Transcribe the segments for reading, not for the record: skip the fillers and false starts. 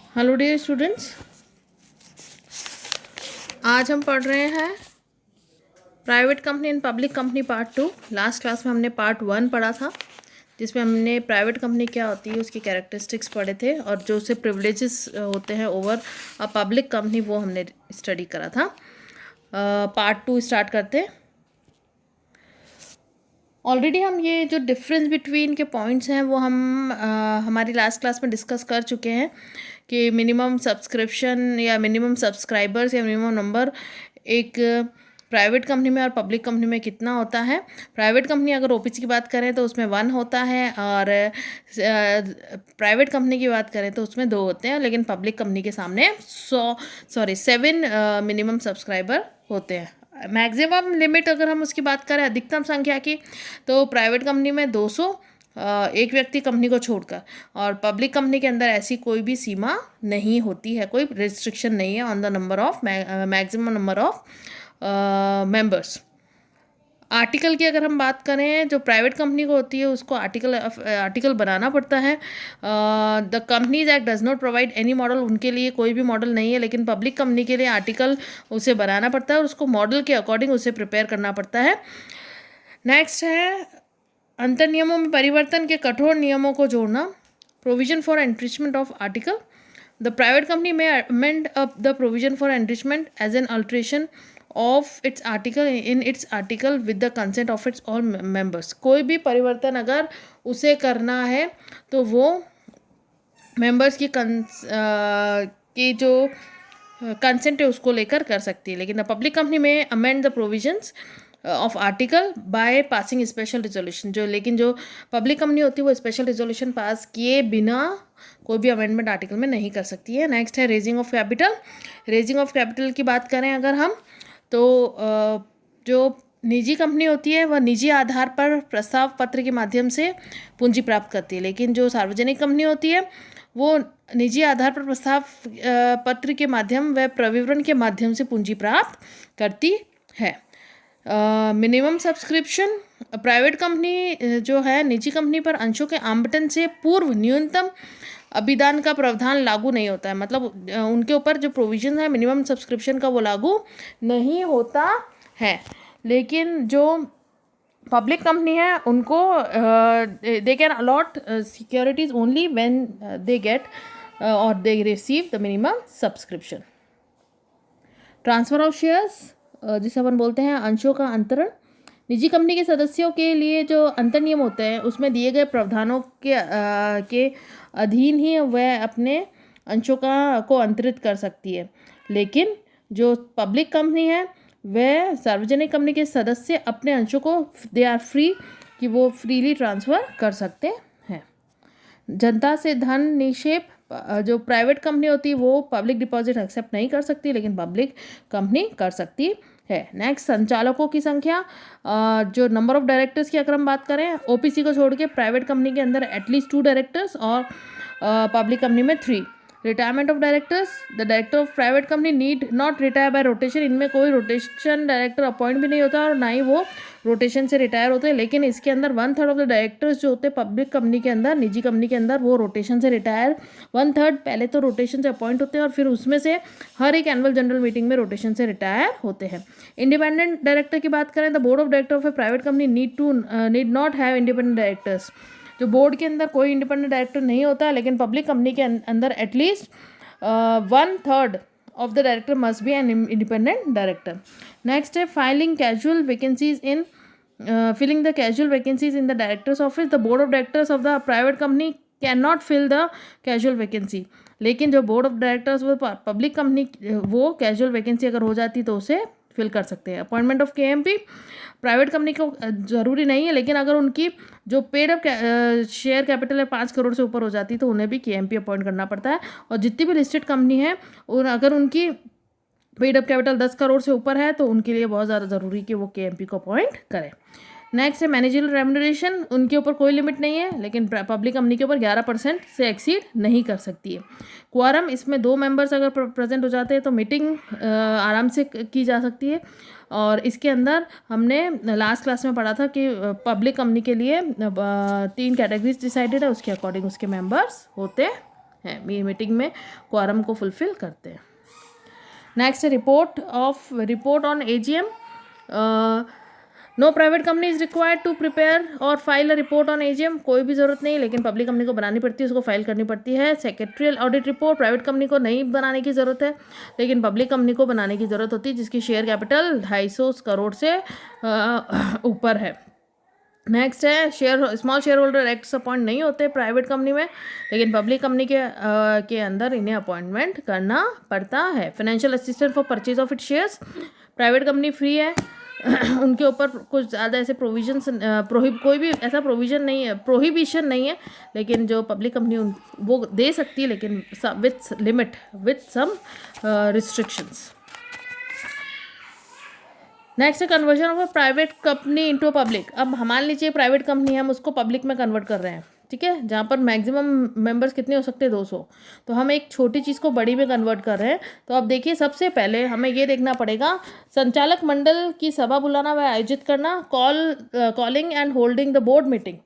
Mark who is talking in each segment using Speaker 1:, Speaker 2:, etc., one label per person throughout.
Speaker 1: Hello dear students, आज हम पढ़ रहे हैं private company and public company part 2। Last class में हमने पार्ट 1 पढ़ा था, जिसमें हमने प्राइवेट कंपनी क्या होती है उसकी कैरेक्टरिस्टिक्स पढ़े थे और जो उससे प्रिविलेजेस होते हैं ओवर अ पब्लिक कंपनी वो हमने स्टडी करा था। पार्ट 2 स्टार्ट करते हैं। ऑलरेडी हम ये जो डिफरेंस बिटवीन के पॉइंट्स हैं वो हम हमारी लास्ट क्लास में डिस्कस कर चुके हैं कि मिनिमम सब्सक्रिप्शन या मिनिमम सब्सक्राइबर्स या मिनिमम नंबर एक प्राइवेट कंपनी में और पब्लिक कंपनी में कितना होता है। प्राइवेट कंपनी अगर ओपीसी की बात करें तो उसमें 1 होता है और प्राइवेट कंपनी की बात करें तो उसमें 2 होते हैं, लेकिन पब्लिक कंपनी के सामने 7 मिनिमम सब्सक्राइबर होते हैं। मैक्सिमम लिमिट अगर हम उसकी बात करें अधिकतम संख्या की, तो प्राइवेट कंपनी में 200 एक व्यक्ति कंपनी को छोड़कर, और पब्लिक कंपनी के अंदर ऐसी कोई भी सीमा नहीं होती है, कोई रिस्ट्रिक्शन नहीं है on the number of maximum number of members. Article की अगर हम बात करें, जो प्राइवेट कंपनी को होती है उसको आर्टिकल बनाना पड़ता है। The companies act does not provide any model, उनके लिए कोई भी मॉडल नहीं है, लेकिन पब्लिक कंपनी के लिए आर्टिकल उसे बनाना पड़ता है और उसको मॉडल के अकॉर्डिंग उसे प्रिपेयर करना पड़ता है। नेक्स्ट है अंतर नियमों में परिवर्तन के कठोर नियमों को जोड़ना। Provision for enrichment of article, the private company में amend up the provision for enrichment as an alteration of its article in its article with the consent of its all members. कोई भी परिवर्तन अगर उसे करना है तो वो मेंबर्स की जो कंसेंट है उसको लेकर कर सकती है। लेकिन पब्लिक कंपनी में amend the provisions of article by passing special resolution, लेकिन जो पब्लिक कंपनी होती है वो स्पेशल रिजोल्यूशन पास किए बिना कोई भी अमेंडमेंट आर्टिकल में नहीं कर सकती है। नेक्स्ट है raising of capital. Raising of capital की बात करें अगर हम, तो जो निजी कंपनी होती है वह निजी आधार पर प्रस्ताव पत्र के माध्यम से पूंजी प्राप्त करती है, लेकिन जो सार्वजनिक कंपनी होती है वो निजी आधार पर प्रस्ताव पत्र के माध्यम व प्रविवरण के माध्यम से पूंजी प्राप्त करती है। मिनिमम सब्सक्रिप्शन, प्राइवेट कंपनी जो है निजी कंपनी पर अंशों के आवंटन से पूर्व न्यूनतम अभिदान का प्रावधान लागू नहीं होता है, मतलब उनके ऊपर जो प्रोविजन है मिनिमम सब्सक्रिप्शन का वो लागू नहीं होता है। लेकिन जो पब्लिक कंपनी है उनको they can allot securities only when they get और they receive the minimum subscription. Transfer of shares, जिसे अपन बोलते हैं अंशों का अंतरण। निजी कंपनी के सदस्यों के लिए जो अंतर नियम होते हैं उसमें दिए गए प्रावधानों के अधीन ही वह अपने अंशों को अंतरित कर सकती है, लेकिन जो पब्लिक कंपनी है वह सार्वजनिक कंपनी के सदस्य अपने अंशों को दे आर फ्री कि वो फ्रीली ट्रांसफ़र कर सकते हैं। जनता से धन निक्षेप, जो प्राइवेट कंपनी होती है वो पब्लिक डिपॉजिट एक्सेप्ट नहीं कर सकती, लेकिन पब्लिक कंपनी कर सकती है। नेक्स्ट संचालकों की संख्या, जो नंबर ऑफ डायरेक्टर्स की अगर हम बात करें, ओपीसी को छोड़ के प्राइवेट कंपनी के अंदर एटलीस्ट 2 डायरेक्टर्स और पब्लिक कंपनी में 3। Retirement of directors, the director of private company need not retire bye rotation, इनमें कोई रोटेशन डायरेक्टर अपॉइंट भी नहीं होता और ना ही वो रोटेशन से रिटायर होते हैं, लेकिन इसके अंदर 1/3 ऑफ द डायरेक्टर्स जो होते हैं पब्लिक कंपनी के अंदर, निजी कंपनी के अंदर, वो रोटेशन से रिटायर 1/3 पहले तो रोटेशन से अपॉइंट होते हैं और फिर उसमें से हर एक एनुअल जनरल मीटिंग में रोटेशन से रिटायर होते हैं। इंडिपेंडेंट डायरेक्टर की बात करें, the board of director of A private company need not have independent directors, जो बोर्ड के अंदर कोई इंडिपेंडेंट डायरेक्टर नहीं होता है, लेकिन पब्लिक कंपनी के अंदर at least 1/3 of the director must be an independent director. Next है filling the casual vacancies in the directors office, the board of directors of the private company can not fill the casual vacancy, लेकिन जो board of directors वो public company वो casual vacancy अगर हो जाती तो उसे फिल कर सकते हैं। Appointment of KMP, private company को ज़रूरी नहीं है, लेकिन अगर उनकी जो पेड अप शेयर कैपिटल है 5 करोड़ से ऊपर हो जाती तो उन्हें भी केएमपी अपॉइंट करना पड़ता है। और जितनी भी लिस्टेड कंपनी है और अगर उनकी पेड अप कैपिटल 10 करोड़ से ऊपर है तो उनके लिए बहुत ज़्यादा ज़रूरी कि वो केएमपी को अपॉइंट करें। नेक्स्ट है मैनेजरियल रेम्यूनरेशन, उनके ऊपर कोई लिमिट नहीं है, लेकिन पब्लिक कंपनी के ऊपर 11% से एक्सीड नहीं कर सकती है। क्वारम, इसमें 2 मेंबर्स अगर प्रेजेंट हो जाते हैं तो मीटिंग आराम से की जा सकती है। और इसके अंदर हमने लास्ट क्लास में पढ़ा था कि पब्लिक कंपनी के लिए 3 कैटेगरीज डिसाइडेड है, उसके अकॉर्डिंग उसके मेंबर्स होते हैं, मीटिंग में क्वारम को फुलफिल करते हैं। नेक्स्ट है report on AGM। No private company is required to prepare और file a report on AGM। कोई भी ज़रूरत नहीं, लेकिन पब्लिक कंपनी को बनानी पड़ती है, उसको फाइल करनी पड़ती है। Secretarial audit report private company को नहीं बनाने की ज़रूरत है, लेकिन पब्लिक कंपनी को बनाने की ज़रूरत होती है जिसकी शेयर कैपिटल 250 करोड़ से ऊपर है। नेक्स्ट है small shareholder acts appoint नहीं होते प्राइवेट कंपनी में, लेकिन पब्लिक कंपनी के अंदर इन्हें अपॉइंटमेंट करना पड़ता है। Financial assistant for purchase of it shares private company free है। उनके ऊपर कुछ ज़्यादा ऐसे प्रोविजंस कोई भी ऐसा प्रोहिबिशन नहीं है, लेकिन जो पब्लिक कंपनी वो दे सकती है, लेकिन with limit, with some restrictions. Next है conversion of a private company into public. अब मान लीजिए प्राइवेट कंपनी है, हम उसको पब्लिक में कन्वर्ट कर रहे हैं, ठीक है, जहाँ पर मैक्सिमम मेंबर्स कितने हो सकते हैं, 200। तो हम एक छोटी चीज़ को बड़ी में कन्वर्ट कर रहे हैं। तो अब देखिए, सबसे पहले हमें ये देखना पड़ेगा संचालक मंडल की सभा बुलाना व आयोजित करना, calling and holding the board meeting.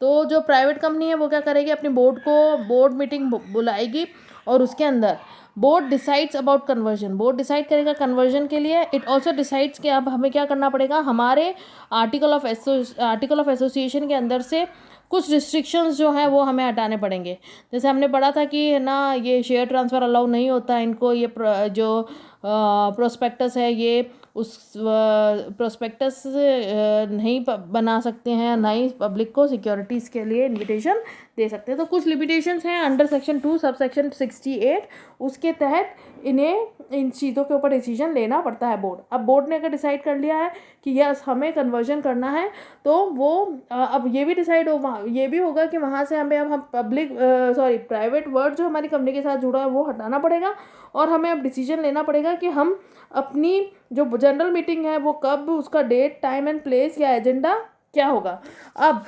Speaker 1: तो जो प्राइवेट कंपनी है वो क्या करेगी, अपनी बोर्ड मीटिंग बुलाएगी और उसके अंदर board decides about conversion, board decide करेगा कन्वर्जन के लिए। इट ऑल्सो डिसाइड्स कि अब हमें क्या करना पड़ेगा, हमारे आर्टिकल ऑफ एसोसिएशन के अंदर से कुछ रिस्ट्रिक्शंस जो हैं वो हमें हटाने पड़ेंगे। जैसे हमने पढ़ा था कि ना, ये शेयर ट्रांसफ़र अलाउ नहीं होता इनको, ये जो प्रोस्पेक्टस है ये उस प्रोस्पेक्टस नहीं बना सकते हैं, ना ही पब्लिक को सिक्योरिटीज़ के लिए इन्विटेशन दे सकते हैं। तो कुछ लिमिटेशंस हैं अंडर सेक्शन 2 सब सेक्शन 68, उसके तहत इन्हें इन चीज़ों के ऊपर डिसीजन लेना पड़ता है बोर्ड। अब बोर्ड ने अगर डिसाइड कर लिया है कि यस हमें कन्वर्जन करना है, तो वो अब ये भी डिसाइड ये भी होगा कि वहाँ से हमें अब हम प्राइवेट वर्ड जो हमारी कंपनी के साथ जुड़ा है वो हटाना पड़ेगा, और हमें अब डिसीजन लेना पड़ेगा कि हम अपनी जो जनरल मीटिंग है वो कब, उसका डेट, टाइम एंड प्लेस या एजेंडा क्या होगा। अब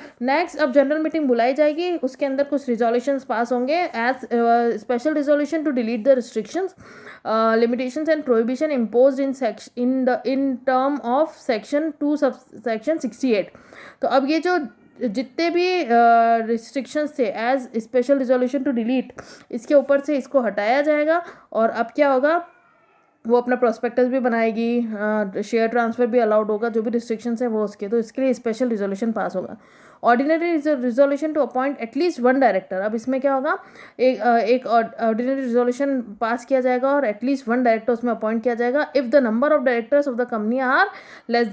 Speaker 1: जनरल मीटिंग बुलाई जाएगी, उसके अंदर कुछ रिजोल्यूशंस पास होंगे as special resolution to delete the restrictions, limitations and prohibition imposed in term of section 2 sub section 68। तो अब ये जो जितने भी रिस्ट्रिक्शंस थे as special resolution to delete, इसके ऊपर से इसको हटाया जाएगा। और अब क्या होगा, वो अपना प्रोस्पेक्टस भी बनाएगी, शेयर ट्रांसफ़र भी अलाउड होगा, जो भी रिस्ट्रिक्शंस है वो उसके, तो इसके लिए स्पेशल रिजोल्यूशन पास होगा। Ordinary resolution to appoint at least 1 director. अब इसमें क्या होगा, एक ऑर्डिनरी रिजोल्यूशन पास किया जाएगा और एटलीस्ट 1 डायरेक्टर उसमें अपॉइंट किया जाएगा if the number of directors of the company are less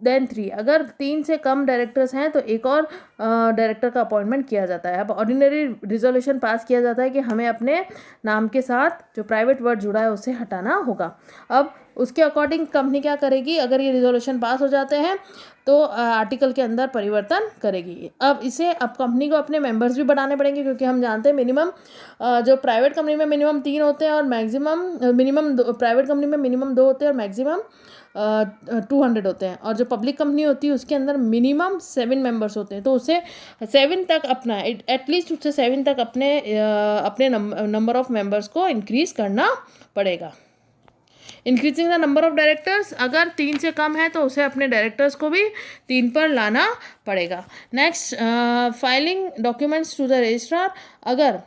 Speaker 1: than 3। अगर 3 से कम डायरेक्टर्स हैं तो एक और डायरेक्टर का अपॉइंटमेंट किया जाता है। अब ऑर्डिनरी रिजोल्यूशन पास किया जाता है कि हमें अपने नाम के साथ जो प्राइवेट वर्ड जुड़ा है उसे हटाना होगा। अब उसके अकॉर्डिंग कंपनी क्या करेगी, अगर ये रिजोल्यूशन पास हो जाते हैं तो आर्टिकल के अंदर परिवर्तन करेगी। अब कंपनी को अपने मेंबर्स भी बढ़ाने पड़ेंगे, क्योंकि हम जानते हैं मिनिमम जो प्राइवेट कंपनी में मिनिमम 3 होते हैं और मिनिमम प्राइवेट कंपनी में मिनिमम 2 होते हैं और मैक्सिमम 200 होते हैं। और जो पब्लिक कंपनी होती है उसके अंदर मिनिमम 7 मेंबर्स होते हैं, तो उसे 7 तक अपना एटलीस्ट उससे 7 तक अपने नंबर ऑफ मेंबर्स को इंक्रीज़ करना पड़ेगा। Increasing the number of directors, अगर 3 से कम है तो उसे अपने डायरेक्टर्स को भी 3 पर लाना पड़ेगा। Next, filing documents to the registrar, अगर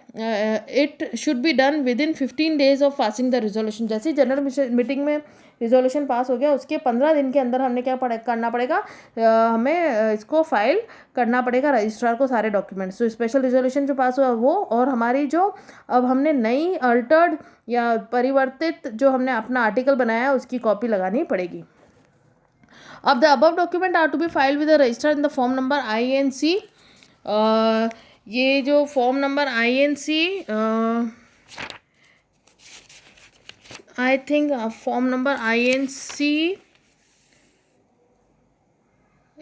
Speaker 1: it should be done within 15 days of passing the resolution. जैसे जनरल मीटिंग में रिजोल्यूशन पास हो गया, उसके 15 दिन के अंदर हमने क्या करना पड़ेगा, हमें इसको फाइल करना पड़ेगा रजिस्ट्रार को सारे डॉक्यूमेंट्स। तो स्पेशल रिजोल्यूशन जो पास हुआ वो, और हमारी जो अब हमने नई अल्टर्ड या परिवर्तित जो हमने अपना आर्टिकल बनाया है उसकी कॉपी लगानी पड़ेगी। अब the above document are to be filed with the registrar in the form number INC। ये जो form number INC, I think form number INC,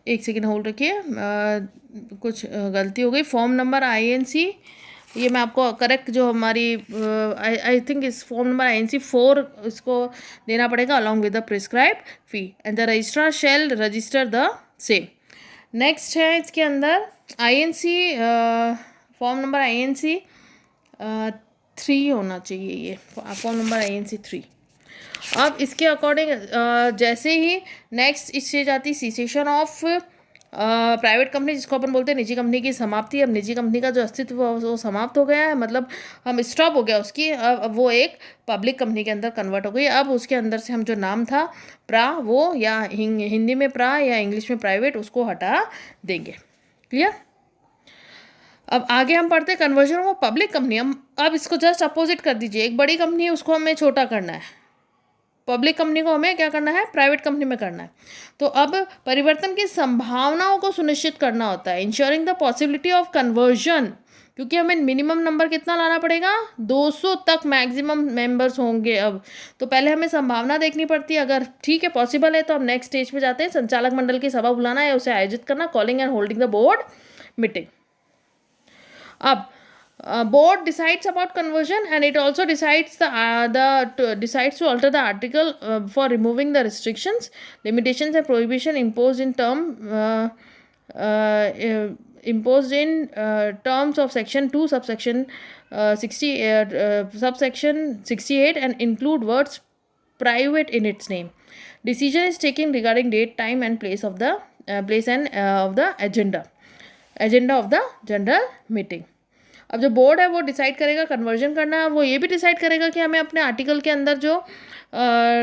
Speaker 1: एक सेकेंड होल्ड रखिए, कुछ गलती हो गई। फॉर्म नंबर INC, ये मैं आपको करेक्ट जो हमारी आई थिंक इस फॉर्म नंबर INC 4 इसको देना पड़ेगा along with the prescribed fee, and the registrar shall register the same. Next है इसके अंदर INC, फॉर्म नंबर INC 3 होना चाहिए, ये फॉर्म नंबर INC 3। अब इसके अकॉर्डिंग जैसे ही नेक्स्ट इससे जाती सीसेशन ऑफ प्राइवेट कंपनी जिसको अपन बोलते हैं निजी कंपनी की समाप्ति। अब निजी कंपनी का जो अस्तित्व वो समाप्त हो गया है, मतलब हम स्टॉप हो गया उसकी। अब वो एक पब्लिक कंपनी के अंदर कन्वर्ट हो गई। अब उसके अंदर से हम जो नाम था प्रा, वो या हिंदी में प्रा या इंग्लिश में प्राइवेट, उसको हटा देंगे। क्लियर। अब आगे हम पढ़ते हैं कन्वर्जन ऑफ पब्लिक कंपनी। हम अब इसको जस्ट अपोजिट कर दीजिए। एक बड़ी कंपनी है, उसको हमें छोटा करना है। पब्लिक कंपनी को हमें क्या करना है, प्राइवेट कंपनी में करना है। तो अब परिवर्तन की संभावनाओं को सुनिश्चित करना होता है, ensuring the possibility of conversion, क्योंकि हमें मिनिमम नंबर कितना लाना पड़ेगा, 200 तक मैक्सिमम मेंबर्स होंगे। अब तो पहले हमें संभावना देखनी पड़ती है। अगर ठीक है, पॉसिबल है, तो हम नेक्स्ट स्टेज पे जाते हैं। संचालक मंडल की सभा बुलाना है, उसे आयोजित करना, calling and holding the board meeting. अब board decides about conversion, and it also decides decides to alter the article for removing the restrictions, limitations and prohibition imposed in terms of section 2 subsection 68 and include words private in its name. Decision is taken regarding date, time and place of the of the agenda of the general meeting. अब जो board है वो decide करेगा conversion करना है। वो ये भी डिसाइड करेगा कि हमें अपने आर्टिकल के अंदर जो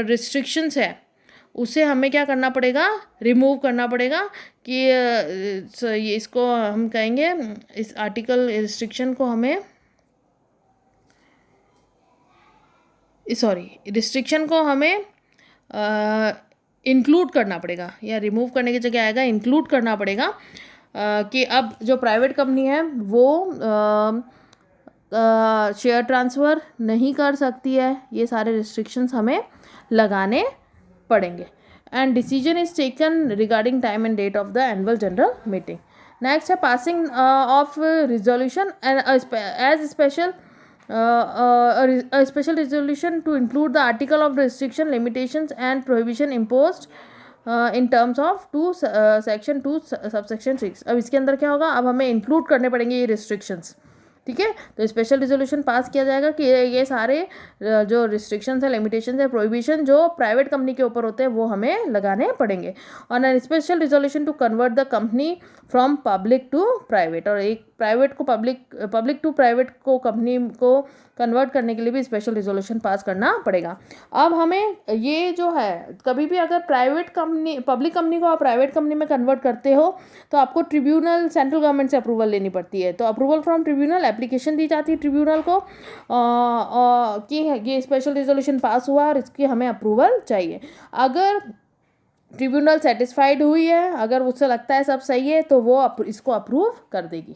Speaker 1: रिस्ट्रिक्शंस है उसे हमें क्या करना पड़ेगा, रिमूव करना पड़ेगा। कि ये इसको हम कहेंगे, इस आर्टिकल रिस्ट्रिक्शन को हमें रिस्ट्रिक्शन को हमें इंक्लूड करना पड़ेगा, या रिमूव करने की जगह आएगा इंक्लूड करना पड़ेगा। कि अब जो प्राइवेट कंपनी है वो शेयर ट्रांसफ़र नहीं कर सकती है। ये सारे रिस्ट्रिक्शंस हमें लगाने पड़ेंगे। And decision is taken regarding time and date of the annual general meeting. Next है passing of resolution as special special resolution to include the article of restriction, limitations and prohibition imposed in terms of section 2 subsection 6। अब इसके अंदर क्या होगा, अब हमें include करने पड़ेंगे ये रिस्ट्रिक्शंस। ठीक है, तो स्पेशल रिजोल्यूशन पास किया जाएगा कि ये सारे जो रिस्ट्रिक्शंस है, लिमिटेशंस है, प्रोहिबिशन जो प्राइवेट कंपनी के ऊपर होते हैं वो हमें लगाने पड़ेंगे। और special resolution to convert the company from public to private, और एक प्राइवेट को पब्लिक टू प्राइवेट को कंपनी को कन्वर्ट करने के लिए भी स्पेशल रिजोल्यूशन पास करना पड़ेगा। अब हमें ये जो है, कभी भी अगर पब्लिक कंपनी को आप प्राइवेट कंपनी में कन्वर्ट करते हो तो आपको ट्रिब्यूनल, सेंट्रल गवर्नमेंट से अप्रूवल लेनी पड़ती है। तो अप्रूवल फ्रॉम ट्रिब्यूनल, एप्लीकेशन दी जाती है ट्रिब्यूनल को कि ये स्पेशल रिजोल्यूशन पास हुआ और इसकी हमें अप्रूवल चाहिए। अगर ट्रिब्यूनल सेटिस्फाइड हुई है, अगर उससे लगता है सब सही है, तो वो इसको अप्रूव कर देगी।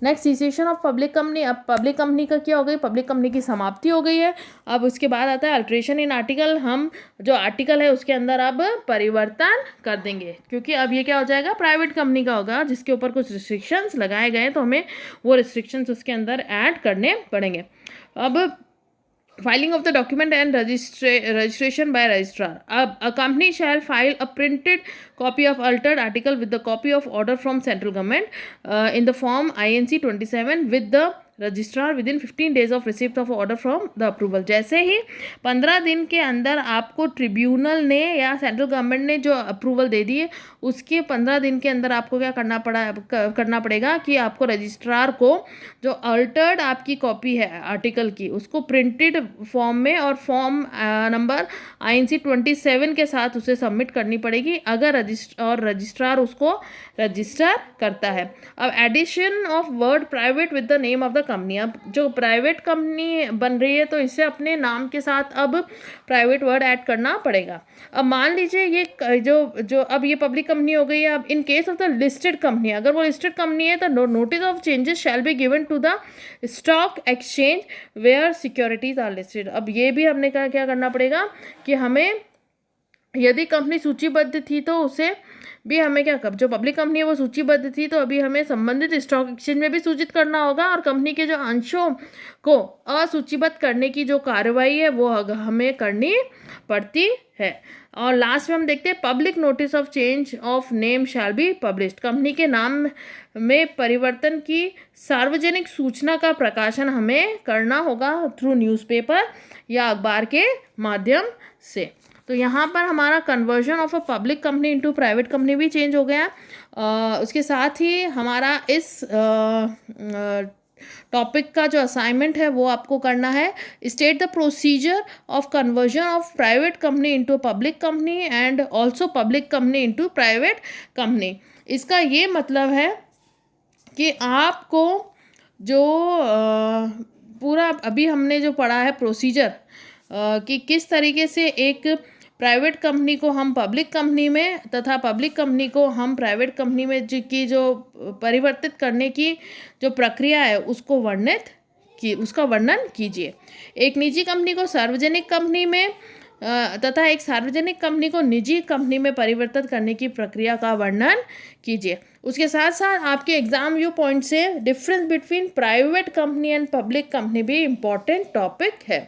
Speaker 1: Next, cessation of public company. अब पब्लिक कंपनी का क्या हो गई, पब्लिक कंपनी की समाप्ति हो गई है। अब उसके बाद आता है अल्ट्रेशन इन आर्टिकल। हम जो आर्टिकल है उसके अंदर अब परिवर्तन कर देंगे, क्योंकि अब ये क्या हो जाएगा, प्राइवेट कंपनी का होगा जिसके ऊपर कुछ रिस्ट्रिक्शंस लगाए गए, तो हमें वो रिस्ट्रिक्शंस उसके अंदर ऐड करने पड़ेंगे। अब filing of the document and registration by registrar. A company shall file a printed copy of altered article with the copy of order from central government in the form INC 27 with the registrar with in 15 days of receipt of order from the approval. जैसे ही 15 दिन के अंदर आपको tribunal ने या central government ने जो approval दे दी है, उसके 15 दिन के अंदर आपको क्या करना पड़ेगा कि आपको रजिस्ट्रार को जो अल्टर्ड आपकी कॉपी है आर्टिकल की, उसको प्रिंटेड फॉर्म में और फॉर्म नंबर INC 27 के साथ उसे सबमिट करनी पड़ेगी, अगर रजिस्ट्रार उसको रजिस्टर करता है। अब addition of word private with the name of the company. अब जो प्राइवेट कंपनी बन रही है तो इससे अपने नाम के साथ अब प्राइवेट वर्ड ऐड करना पड़ेगा। अब मान लीजिए ये जो अब ये पब्लिक कंपनी हो गई है। अब in case of the listed company, अगर वो लिस्टेड कंपनी है तो notice of changes shall be given to the stock exchange where securities are listed. अब ये भी हमने क्या करना पड़ेगा कि हमें, यदि कंपनी सूचीबद्ध थी तो उसे भी हमें क्या, जो पब्लिक कंपनी है वो सूचीबद्ध थी तो अभी हमें संबंधित स्टॉक एक्सचेंज में भी सूचित करना होगा, और कंपनी के जो अंशों को असूचीबद्ध करने की जो कार्रवाई है वो हमें करनी पड़ती है। और लास्ट में हम देखते हैं public notice of change of name shall be published. Company के नाम में परिवर्तन की सार्वजनिक सूचना का प्रकाशन हमें करना होगा थ्रू न्यूज़पेपर या अखबार के माध्यम से। तो यहाँ पर हमारा conversion of a public company into private company भी चेंज हो गया। उसके साथ ही हमारा इस टॉपिक का जो असाइनमेंट है वो आपको करना है, state the procedure of conversion of private company into public company and also public company into private company. इसका ये मतलब है कि आपको जो पूरा अभी हमने जो पढ़ा है प्रोसीजर कि किस तरीके से एक प्राइवेट कंपनी को हम पब्लिक कंपनी में तथा पब्लिक कंपनी को हम प्राइवेट कंपनी में जो परिवर्तित करने की जो प्रक्रिया है उसको उसका वर्णन कीजिए। एक निजी कंपनी को सार्वजनिक कंपनी में तथा एक सार्वजनिक कंपनी को निजी कंपनी में परिवर्तित करने की प्रक्रिया का वर्णन कीजिए। उसके साथ साथ आपके एग्जाम व्यू पॉइंट से difference between private company and public company भी इम्पॉर्टेंट टॉपिक है।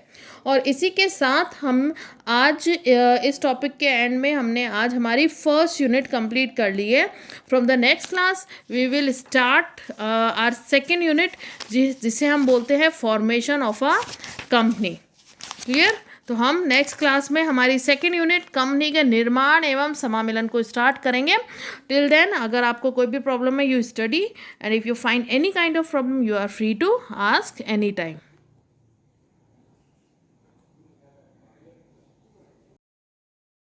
Speaker 1: और इसी के साथ हम आज इस टॉपिक के एंड में हमने आज हमारी फर्स्ट यूनिट कंप्लीट कर ली है। From the next class we will start our second unit जिसे हम बोलते हैं formation of a company. Clear? तो हम नेक्स्ट क्लास में हमारी सेकेंड यूनिट कंपनी के निर्माण एवं समामिलन को स्टार्ट करेंगे। टिल देन अगर आपको कोई भी प्रॉब्लम है you study and if you find any kind of problem you are free to ask any time.